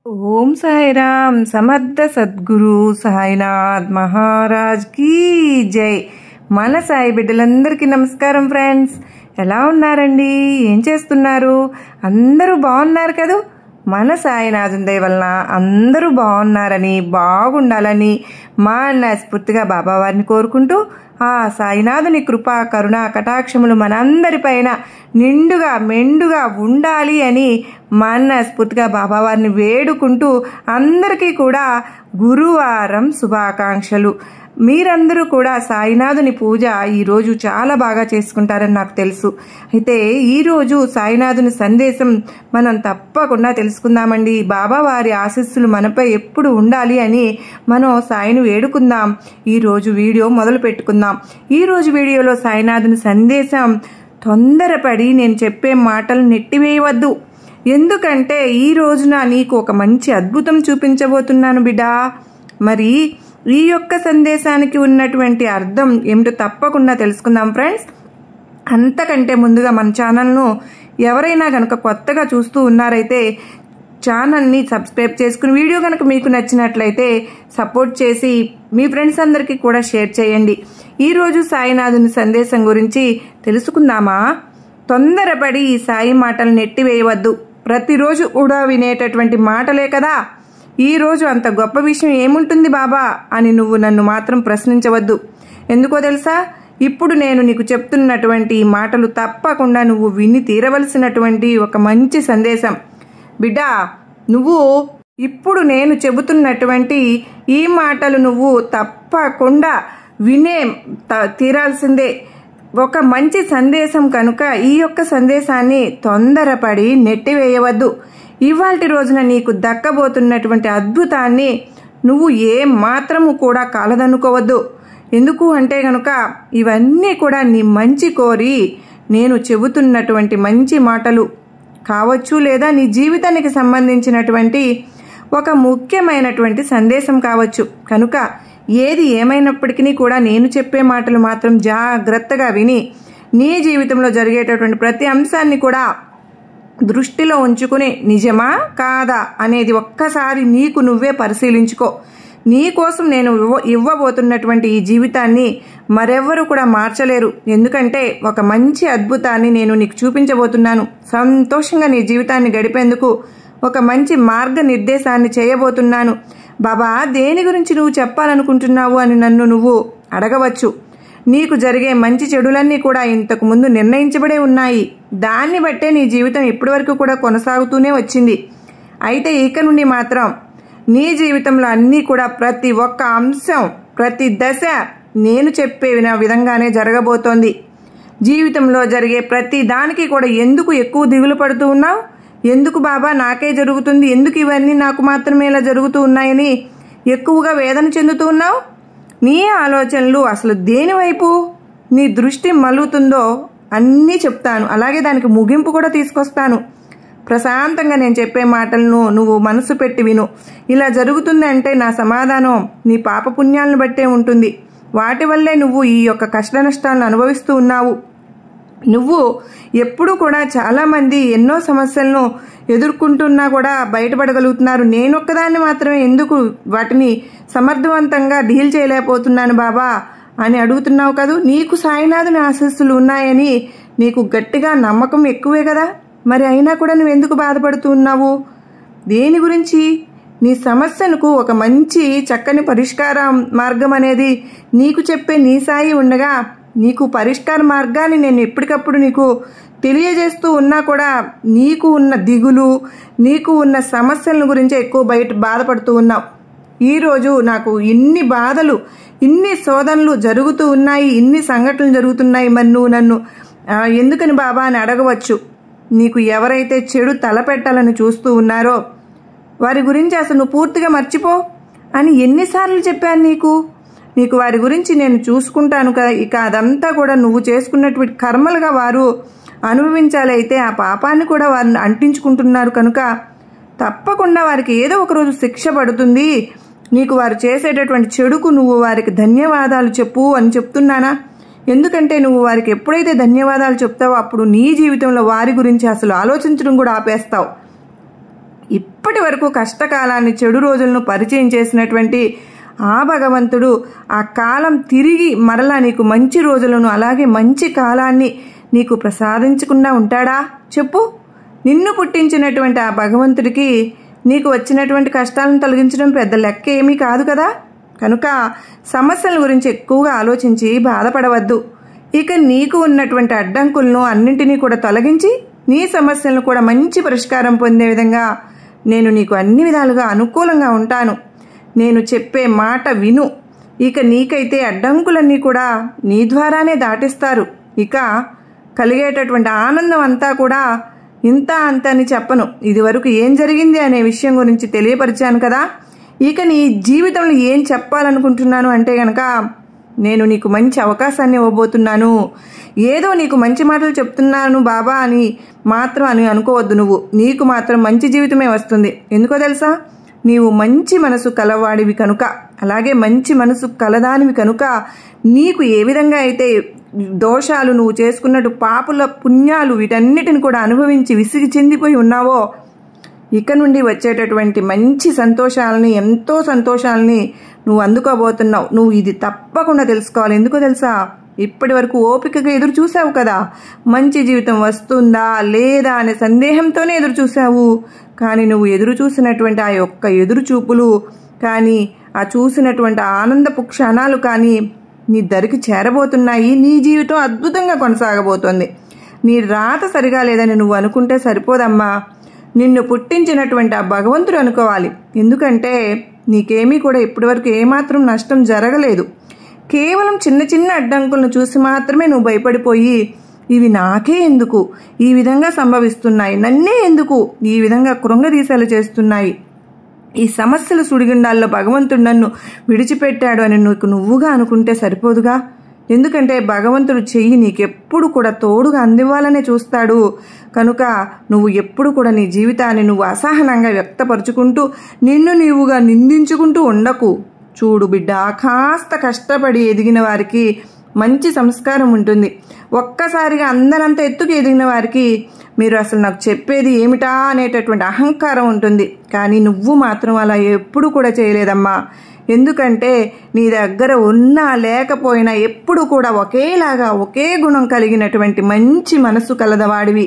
ఓం సాయిరామ్ సమర్థ సద్గురు సాయినాథ్ మహారాజ్ కీ జై. మన సాయి బిడ్డలందరికీ నమస్కారం ఫ్రెండ్స్. ఎలా ఉన్నారండి? ఏం చేస్తున్నారు? అందరూ బాగున్నారు కదూ? మన సాయినాథుని దయ వలన అందరూ బాగున్నారని, బాగుండాలని మనస్ఫూర్తిగా బాబావారిని కోరుకుంటూ ఆ సాయినాథుని కృపా కరుణ కటాక్షములు మనందరిపైన నిండుగా మెండుగా ఉండాలి అని మనస్ఫూర్తిగా బాబావారిని వేడుకుంటూ అందరికీ కూడా గురువారం శుభాకాంక్షలు. మీరందరూ కూడా సాయినాథుని పూజ ఈరోజు చాలా బాగా చేసుకుంటారని నాకు తెలుసు. అయితే ఈరోజు సాయినాథుని సందేశం మనం తప్పకుండా తెలుసుకుందామండి. బాబావారి ఆశీస్సులు మనపై ఎప్పుడు ఉండాలి అని మనం సాయిని వేడుకుందాం. ఈరోజు వీడియో మొదలు పెట్టుకుందాం. ఈరోజు వీడియోలో సాయినాథుని సందేశం, తొందరపడి నేను చెప్పే మాటలు నెట్టివేయవద్దు. ఎందుకంటే ఈ రోజున నీకు ఒక మంచి అద్భుతం చూపించబోతున్నాను బిడ్డా. మరి ఈ యొక్క సందేశానికి ఉన్నటువంటి అర్థం ఏమిటో తప్పకుండా తెలుసుకుందాం ఫ్రెండ్స్. అంతకంటే ముందుగా మన ఛానల్ను ఎవరైనా కనుక కొత్తగా చూస్తూ ఉన్నారైతే ఛానల్ని సబ్స్క్రైబ్ చేసుకుని, వీడియో కనుక మీకు నచ్చినట్లయితే సపోర్ట్ చేసి మీ ఫ్రెండ్స్ అందరికీ కూడా షేర్ చేయండి. ఈరోజు సాయినాథుని సందేశం గురించి తెలుసుకుందామా? తొందరపడి ఈ సాయి మాటలు నెట్టివేయవద్దు. ప్రతిరోజు కూడా వినేటటువంటి మాటలే కదా. ఈ రోజు అంత గొప్ప విషయం ఏముంటుంది బాబా అని నువ్వు నన్ను మాత్రం ప్రశ్నించవద్దు. ఎందుకో తెలుసా? ఇప్పుడు నేను నీకు చెప్తున్నటువంటి ఈ మాటలు తప్పకుండా నువ్వు విని తీరవలసినటువంటి ఒక మంచి సందేశం. బిడ్డా, నువ్వు ఇప్పుడు నేను చెబుతున్నటువంటి ఈ మాటలు నువ్వు తప్పకుండా వినే తీరాల్సిందే. ఒక మంచి సందేశం కనుక ఈ యొక్క సందేశాన్ని తొందరపడి నెట్టివేయవద్దు. ఇవాల్టి రోజున నీకు దక్కబోతున్నటువంటి అద్భుతాన్ని నువ్వు ఏ మాత్రము కూడా కాలదనుకోవద్దు. ఎందుకు అంటే గనుక ఇవన్నీ కూడా నీ మంచి కోరి నేను చెబుతున్నటువంటి మంచి మాటలు కావచ్చు, లేదా నీ జీవితానికి సంబంధించినటువంటి ఒక ముఖ్యమైనటువంటి సందేశం కావచ్చు. కనుక ఏది ఏమైనప్పటికీ కూడా నేను చెప్పే మాటలు మాత్రం జాగ్రత్తగా విని నీ జీవితంలో జరిగేటటువంటి ప్రతి అంశాన్ని కూడా దృష్టిలో ఉంచుకుని నిజమా కాదా అనేది ఒక్కసారి నీకు నువ్వే పరిశీలించుకో. నీ కోసం నేను ఇవ్వబోతున్నటువంటి ఈ జీవితాన్ని మరెవ్వరూ కూడా మార్చలేరు. ఎందుకంటే ఒక మంచి అద్భుతాన్ని నేను నీకు చూపించబోతున్నాను. సంతోషంగా నీ జీవితాన్ని గడిపేందుకు ఒక మంచి మార్గనిర్దేశాన్ని చేయబోతున్నాను. బాబా, దేని గురించి నువ్వు చెప్పాలనుకుంటున్నావు అని నన్ను నువ్వు అడగవచ్చు. నీకు జరిగే మంచి చెడులన్నీ కూడా ఇంతకు ముందు నిర్ణయించబడే ఉన్నాయి. దాన్ని బట్టే నీ జీవితం ఇప్పటి వరకు కూడా కొనసాగుతూనే వచ్చింది. అయితే ఇక నుండి మాత్రం నీ జీవితంలో అన్నీ కూడా ప్రతి ఒక్క అంశం, ప్రతి దశ నేను చెప్పే విధంగానే జరగబోతోంది. జీవితంలో జరిగే ప్రతి దానికి కూడా ఎందుకు ఎక్కువ దిగులు పడుతూ ఉన్నావు? ఎందుకు బాబా నాకే జరుగుతుంది, ఎందుకు ఇవన్నీ నాకు మాత్రమే ఇలా జరుగుతూ ఉన్నాయని ఎక్కువగా వేదన చెందుతూ ఉన్నావు? నీ ఆలోచనలు అసలు దేని వైపు నీ దృష్టి మలుగుతుందో అన్నీ చెప్తాను. అలాగే దానికి ముగింపు కూడా తీసుకొస్తాను. ప్రశాంతంగా నేను చెప్పే మాటలను నువ్వు మనసు పెట్టి విను. ఇలా జరుగుతుంది అంటే నా సమాధానం నీ పాపపుణ్యాలను బట్టే ఉంటుంది. వాటి వల్లే నువ్వు ఈ యొక్క కష్ట నష్టాలను అనుభవిస్తూ ఉన్నావు. నువ్వు ఎప్పుడు కూడా చాలామంది ఎన్నో సమస్యలను ఎదుర్కొంటున్నా కూడా బయటపడగలుగుతున్నారు. నేనొక్కదాన్ని మాత్రమే ఎందుకు వాటిని సమర్థవంతంగా డీల్ చేయలేకపోతున్నాను బాబా అని అడుగుతున్నావు కదూ. నీకు సాయినాథుని ఆశీస్సులు ఉన్నాయని నీకు గట్టిగా నమ్మకం ఎక్కువే కదా. మరి అయినా కూడా నువ్వు ఎందుకు బాధపడుతూ ఉన్నావు? దేని గురించి? నీ సమస్యలకు ఒక మంచి చక్కని పరిష్కార మార్గం అనేది నీకు చెప్పే నీ సాయి ఉండగా నీకు పరిష్కార మార్గాన్ని నేను ఎప్పటికప్పుడు నీకు తెలియజేస్తూ ఉన్నా కూడా నీకు ఉన్న దిగులు, నీకు ఉన్న సమస్యల గురించి ఎక్కువ బాధపడుతూ ఉన్నావు. ఈరోజు నాకు ఇన్ని బాధలు, ఇన్ని శోధనలు జరుగుతూ ఉన్నాయి, ఇన్ని సంఘటనలు జరుగుతున్నాయి, మరి నువ్వు నన్ను ఎందుకని బాబా అని అడగవచ్చు. నీకు ఎవరైతే చెడు తలపెట్టాలని చూస్తూ ఉన్నారో వారి గురించి అసలు నువ్వు పూర్తిగా మర్చిపో అని ఎన్నిసార్లు చెప్పాను నీకు వారి గురించి నేను చూసుకుంటాను కదా. ఇక అదంతా కూడా నువ్వు చేసుకున్నటువంటి కర్మలుగా వారు అనుభవించాలి. అయితే ఆ పాపాన్ని కూడా వారిని అంటించుకుంటున్నారు కనుక తప్పకుండా వారికి ఏదో ఒక రోజు శిక్ష పడుతుంది. నీకు వారు చేసేటటువంటి చెడుకు నువ్వు వారికి ధన్యవాదాలు చెప్పు అని చెప్తున్నానా? ఎందుకంటే నువ్వు వారికి ఎప్పుడైతే ధన్యవాదాలు చెప్తావో అప్పుడు నీ జీవితంలో వారి గురించి అసలు ఆలోచించడం కూడా ఆపేస్తావు. ఇప్పటి వరకు కష్టకాలాన్ని, చెడు రోజులను పరిచయం చేసినటువంటి ఆ భగవంతుడు ఆ కాలం తిరిగి మరలా నీకు మంచి రోజులను, అలాగే మంచి కాలాన్ని నీకు ప్రసాదించకుండా ఉంటాడా చెప్పు? నిన్ను పుట్టించినటువంటి ఆ భగవంతుడికి నీకు వచ్చినటువంటి కష్టాలను తొలగించడం పెద్ద లెక్క ఏమీ కాదు కదా. కనుక సమస్యల గురించి ఎక్కువగా ఆలోచించి బాధపడవద్దు. ఇక నీకు ఉన్నటువంటి అడ్డంకులను అన్నింటినీ కూడా తొలగించి నీ సమస్యలను కూడా మంచి పరిష్కారం పొందే విధంగా నేను నీకు అన్ని విధాలుగా అనుకూలంగా ఉంటాను. నేను చెప్పే మాట విను. ఇక నీకైతే అడ్డంకులన్నీ కూడా నీ ద్వారానే దాటిస్తారు. ఇక కలిగేటటువంటి ఆనందం అంతా కూడా ఇంత అంత అని చెప్పను. ఇది వరకు ఏం జరిగింది అనే విషయం గురించి తెలియపరిచాను కదా. ఇక నీ జీవితంలో ఏం చెప్పాలనుకుంటున్నాను అంటే గనక, నేను నీకు మంచి అవకాశాన్ని ఇవ్వబోతున్నాను. ఏదో నీకు మంచి మాటలు చెప్తున్నాను బాబా అని మాత్రం అనుకోవద్దు. నువ్వు నీకు మాత్రం మంచి జీవితమే వస్తుంది. ఎందుకో తెలుసా? నీవు మంచి మనసు కలవాడివి కనుక, అలాగే మంచి మనసు కలదానివి కనుక నీకు ఏ విధంగా అయితే దోషాలు, నువ్వు చేసుకున్నట్టు పాపుల పుణ్యాలు, వీటన్నిటిని కూడా అనుభవించి విసిగి చెందిపోయి ఉన్నావో, ఇక నుండి వచ్చేటటువంటి మంచి సంతోషాలని, ఎంతో సంతోషాలని నువ్వు అందుకోబోతున్నావు. నువ్వు ఇది తప్పకుండా తెలుసుకోవాలి. ఎందుకో తెలుసా? ఇప్పటి వరకు ఓపికగా ఎదురు చూసావు కదా, మంచి జీవితం వస్తుందా లేదా అనే సందేహంతోనే ఎదురు చూసావు. కానీ నువ్వు ఎదురు చూసినటువంటి ఆ యొక్క ఎదురు చూపులు కానీ, ఆ చూసినటువంటి ఆనందపు క్షణాలు కానీ నీ దరికి చేరబోతున్నాయి. నీ జీవితం అద్భుతంగా కొనసాగబోతోంది. నీ రాత సరిగా లేదని నువ్వు అనుకుంటే సరిపోదమ్మా. నిన్ను పుట్టించినటువంటి ఆ భగవంతుడు అనుకోవాలి. ఎందుకంటే నీకేమీ కూడా ఇప్పటివరకు ఏమాత్రం నష్టం జరగలేదు. కేవలం చిన్న చిన్న అడ్డంకులను చూసి మాత్రమే నువ్వు భయపడిపోయి, ఇవి నాకే ఎందుకు ఈ విధంగా సంభవిస్తున్నాయి, నన్నే ఎందుకు ఈ విధంగా కృంగదీశాలు చేస్తున్నాయి, ఈ సమస్యల సుడిగుండాల్లో భగవంతుడు నన్ను విడిచిపెట్టాడు అని నువ్వుగా అనుకుంటే సరిపోదుగా. ఎందుకంటే భగవంతుడు చెయ్యి నీకెప్పుడు కూడా తోడుగా అందివ్వాలనే చూస్తాడు. కనుక నువ్వు ఎప్పుడు కూడా నీ జీవితాన్ని నువ్వు అసహనంగా వ్యక్తపరుచుకుంటూ, నిన్ను నీవుగా నిందించుకుంటూ ఉండకు. చూడు బిడ్డ, కాస్త కష్టపడి ఎదిగిన వారికి మంచి సంస్కారం ఉంటుంది. ఒక్కసారిగా అందరంతా ఎత్తుకు ఎదిగిన వారికి మీరు అసలు నాకు చెప్పేది ఏమిటా అనేటటువంటి అహంకారం ఉంటుంది. కానీ నువ్వు మాత్రం అలా ఎప్పుడు కూడా చేయలేదమ్మా. ఎందుకంటే నీ దగ్గర ఉన్నా లేకపోయినా ఎప్పుడు కూడా ఒకేలాగా, ఒకే గుణం కలిగినటువంటి మంచి మనసు కలదవాడివి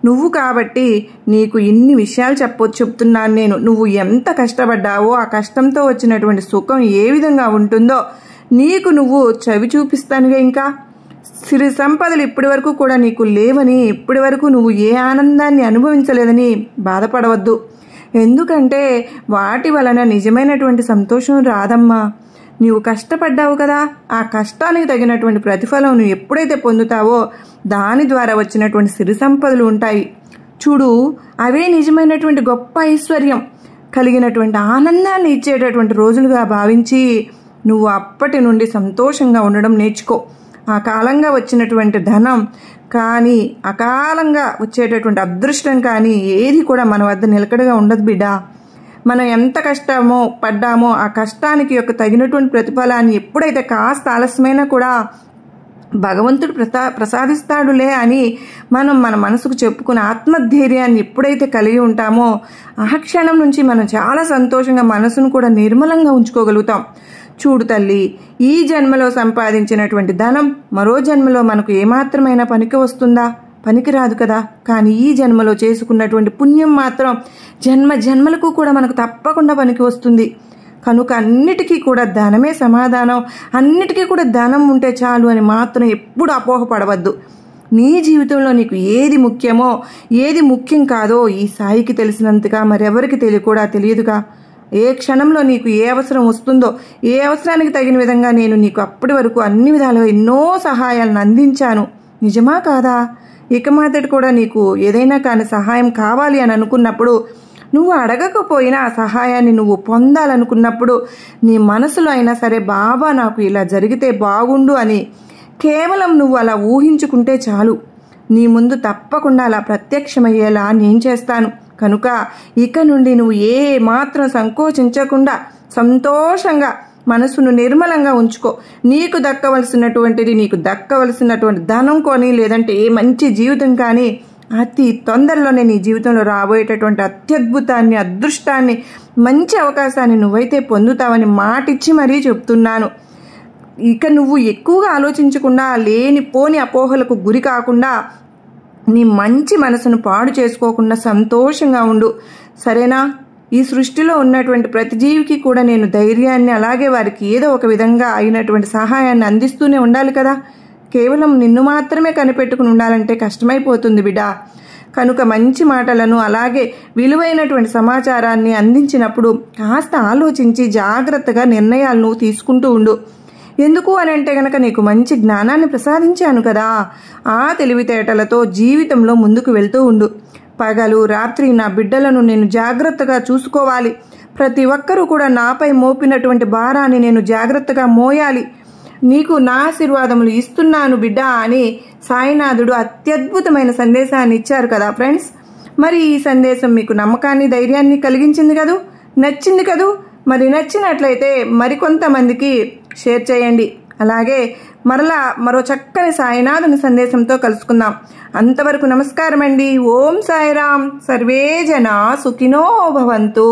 నువ్వు. కాబట్టి నీకు ఇన్ని విషయాలు చెప్తున్నాను నేను. నువ్వు ఎంత కష్టపడ్డావో, ఆ కష్టంతో వచ్చినటువంటి సుఖం ఏ విధంగా ఉంటుందో నీకు నువ్వు చవి చూపిస్తానుగా. ఇంకా సిరి సంపదలు ఇప్పటి వరకు కూడా నీకు లేవని, ఇప్పటి వరకు నువ్వు ఏ ఆనందాన్ని అనుభవించలేదని బాధపడవద్దు. ఎందుకంటే వాటి వలన నిజమైనటువంటి సంతోషం రాదమ్మా. నీవు కష్టపడ్డావు కదా, ఆ కష్టానికి తగినటువంటి ప్రతిఫలం నువ్వు ఎప్పుడైతే పొందుతావో దాని ద్వారా వచ్చినటువంటి సిరి సంపదలు ఉంటాయి చూడు. అవే నిజమైనటువంటి గొప్ప ఐశ్వర్యం కలిగినటువంటి ఆనందాన్ని ఇచ్చేటటువంటి రోజులుగా భావించి నువ్వు అప్పటి నుండి సంతోషంగా ఉండడం నేర్చుకో. ఆ కాలంగా వచ్చినటువంటి ధనం కానీ, అకాలంగా వచ్చేటటువంటి అదృష్టం కానీ ఏది కూడా మన వద్ద నిలకడగా ఉండదు బిడ్డ. మనం ఎంత కష్టమో పడ్డామో ఆ కష్టానికి యొక్క తగినటువంటి ప్రతిఫలాన్ని ఎప్పుడైతే కాస్త ఆలస్యమైనా కూడా భగవంతుడు ప్రసాదిస్తాడులే అని మనం మన మనసుకు చెప్పుకునే ఆత్మధైర్యాన్ని ఎప్పుడైతే కలిగి ఉంటామో ఆ క్షణం నుంచి మనం చాలా సంతోషంగా మనసును కూడా నిర్మలంగా ఉంచుకోగలుగుతాం. చూడు తల్లి, ఈ జన్మలో సంపాదించినటువంటి ధనం మరో జన్మలో మనకు ఏమాత్రమైనా పనికి వస్తుందా? పనికిరాదు కదా. కానీ ఈ జన్మలో చేసుకున్నటువంటి పుణ్యం మాత్రం జన్మలకు కూడా మనకు తప్పకుండా పనికి వస్తుంది. కనుక అన్నిటికీ కూడా ధనమే సమాధానం, అన్నిటికీ కూడా ధనం ఉంటే చాలు అని మాత్రం ఎప్పుడు అపోహపడవద్దు. నీ జీవితంలో నీకు ఏది ముఖ్యమో, ఏది ముఖ్యం కాదో ఈ సాయికి తెలిసినంతగా మరెవరికి కూడా తెలియదుగా. ఏ క్షణంలో నీకు ఏ అవసరం వస్తుందో, ఏ అవసరానికి తగిన విధంగా నేను నీకు అప్పటి వరకు అన్ని విధాలుగా ఎన్నో సహాయాలను అందించాను. నిజమా కాదా? ఇక మాత్రం కూడా నీకు ఏదైనా కానీ సహాయం కావాలి అని అనుకున్నప్పుడు, నువ్వు అడగకపోయినా ఆ సహాయాన్ని నువ్వు పొందాలనుకున్నప్పుడు నీ మనసులో అయినా సరే, బాబా నాకు ఇలా జరిగితే బాగుండు అని కేవలం నువ్వు అలా ఊహించుకుంటే చాలు, నీ ముందు తప్పకుండా అలా ప్రత్యక్షమయ్యేలా నేను చేస్తాను. కనుక ఇక నుండి నువ్వు ఏ మాత్రం సంకోచించకుండా సంతోషంగా మనసును నిర్మలంగా ఉంచుకో. నీకు దక్కవలసినటువంటిది, నీకు దక్కవలసినటువంటి ధనం కొని, లేదంటే ఏ మంచి జీవితం కానీ అతి తొందరలోనే నీ జీవితంలో రాబోయేటటువంటి అత్యద్భుతాన్ని, అదృష్టాన్ని, మంచి అవకాశాన్ని నువ్వైతే పొందుతావని మాటిచ్చి మరీ చెప్తున్నాను. ఇక నువ్వు ఎక్కువగా ఆలోచించకుండా, లేనిపోని అపోహలకు గురి కాకుండా, నీ మంచి మనసును పాడు చేసుకోకుండా సంతోషంగా ఉండు. సరేనా? ఈ సృష్టిలో ఉన్నటువంటి ప్రతి జీవికి కూడా నేను ధైర్యాన్ని, అలాగే వారికి ఏదో ఒక విధంగా అయినటువంటి సహాయాన్ని అందిస్తూనే ఉండాలి కదా. కేవలం నిన్ను మాత్రమే కనిపెట్టుకుని ఉండాలంటే కష్టమైపోతుంది బిడ్డా. కనుక మంచి మాటలను, అలాగే విలువైనటువంటి సమాచారాన్ని అందించినప్పుడు కాస్త ఆలోచించి జాగ్రత్తగా నిర్ణయాలను తీసుకుంటూ ఉండు. ఎందుకు అని అంటే గనక నీకు మంచి జ్ఞానాన్ని ప్రసాదించాను కదా. ఆ తెలివితేటలతో జీవితంలో ముందుకు వెళ్తూ ఉండు. పగలు రాత్రి నా బిడ్డలను నేను జాగ్రత్తగా చూసుకోవాలి. ప్రతి ఒక్కరూ కూడా నాపై మోపినటువంటి భారాన్ని నేను జాగ్రత్తగా మోయాలి. నీకు నా ఆశీర్వాదములు ఇస్తున్నాను బిడ్డా అని సాయినాథుడు అత్యద్భుతమైన సందేశాన్ని ఇచ్చారు కదా ఫ్రెండ్స్. మరి ఈ సందేశం మీకు నమ్మకాన్ని, ధైర్యాన్ని కలిగించింది కదూ, నచ్చింది కదూ. మరి నచ్చినట్లయితే మరికొంతమందికి షేర్ చేయండి. అలాగే మరో చక్కని సాయినాథుని సందేశంతో కలుసుకుందాం. అంతవరకు నమస్కారం అండి. ఓం సాయిరామ్. సర్వే జనా సుఖినో భవంతు.